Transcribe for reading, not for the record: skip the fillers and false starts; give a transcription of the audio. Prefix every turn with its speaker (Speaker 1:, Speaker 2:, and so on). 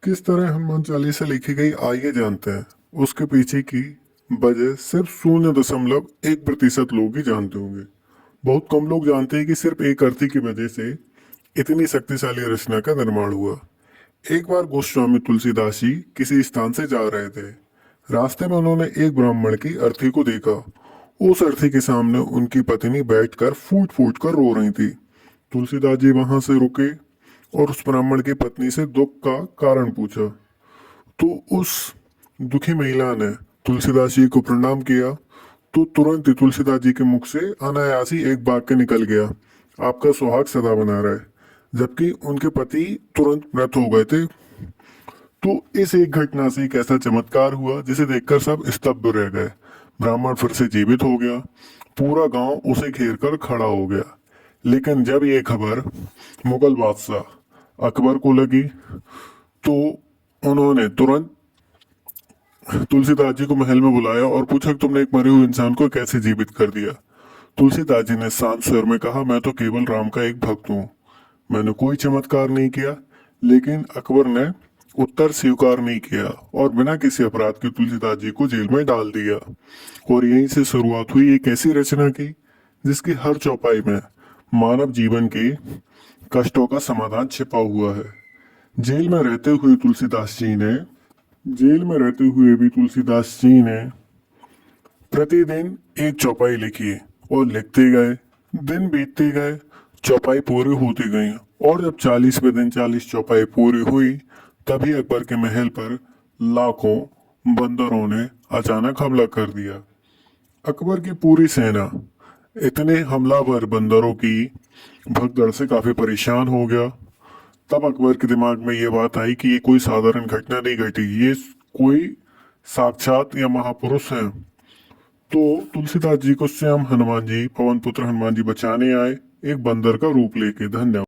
Speaker 1: किस तरह हनुमान चालीसा लिखी गई आइए जानते हैं। उसके पीछे की वजह सिर्फ 0.1% लोग ही जानते होंगे। बहुत कम लोग जानते हैं कि सिर्फ एक अर्थी की वजह से इतनी शक्तिशाली रचना का निर्माण हुआ। एक बार गोस्वामी तुलसीदास जी किसी स्थान से जा रहे थे। रास्ते में उन्होंने एक ब्राह्मण की अर्थी को देखा। उस अर्थी के सामने उनकी पत्नी बैठकर फूट फूट कर रो रही थी। तुलसीदास जी वहां से रुके और उस ब्राह्मण की पत्नी से दुख का कारण पूछा। तो उस दुखी महिला ने तुलसीदास जी को प्रणाम किया। तो तुरंत ही तुलसीदास जी के मुख से अनायास ही एक वाक्य निकल गया, आपका सुहाग सदा बना रहे। जबकि उनके पति तुरंत मृत हो गए थे। तो इस एक घटना से एक ऐसा चमत्कार हुआ जिसे देखकर सब स्तब्ध रह गए। ब्राह्मण फिर से जीवित हो गया। पूरा गांव उसे घेर कर खड़ा हो गया। लेकिन जब ये खबर मुगल बादशाह अकबर को लगी तो उन्होंने तुरंत तुलसीदास जी को महल में बुलाया और पूछा कि तुमने एक मरे हुए इंसान को कैसे जीवित कर दिया। तुलसीदास जी ने शांत स्वर में कहा, मैं तो केवल राम का एक भक्त हूँ, मैंने कोई चमत्कार नहीं किया। लेकिन अकबर ने उत्तर स्वीकार नहीं किया और बिना किसी अपराध के तुलसीदास जी को जेल में डाल दिया। और यहीं से शुरुआत हुई एक ऐसी रचना की जिसकी हर चौपाई में मानव जीवन के कष्टों का समाधान छिपा हुआ है। जेल में रहते हुए तुलसीदास जी ने जेल में रहते हुए भी तुलसीदास जी ने प्रतिदिन एक चौपाई लिखी और लिखते गए। दिन बीतते गए, चौपाई पूरी होती गई और जब 40वें दिन 40 चौपाई पूरी हुई तभी अकबर के महल पर लाखों बंदरों ने अचानक हमला कर दिया। अकबर की पूरी सेना इतने हमलावर बंदरों की भगदड़ से काफी परेशान हो गया। तब अकबर के दिमाग में ये बात आई कि ये कोई साधारण घटना नहीं घटी, ये कोई साक्षात या महापुरुष हैं। तो तुलसीदास जी को स्वयं हनुमान जी, पवन पुत्र हनुमान जी बचाने आए, एक बंदर का रूप लेके। धन्यवाद।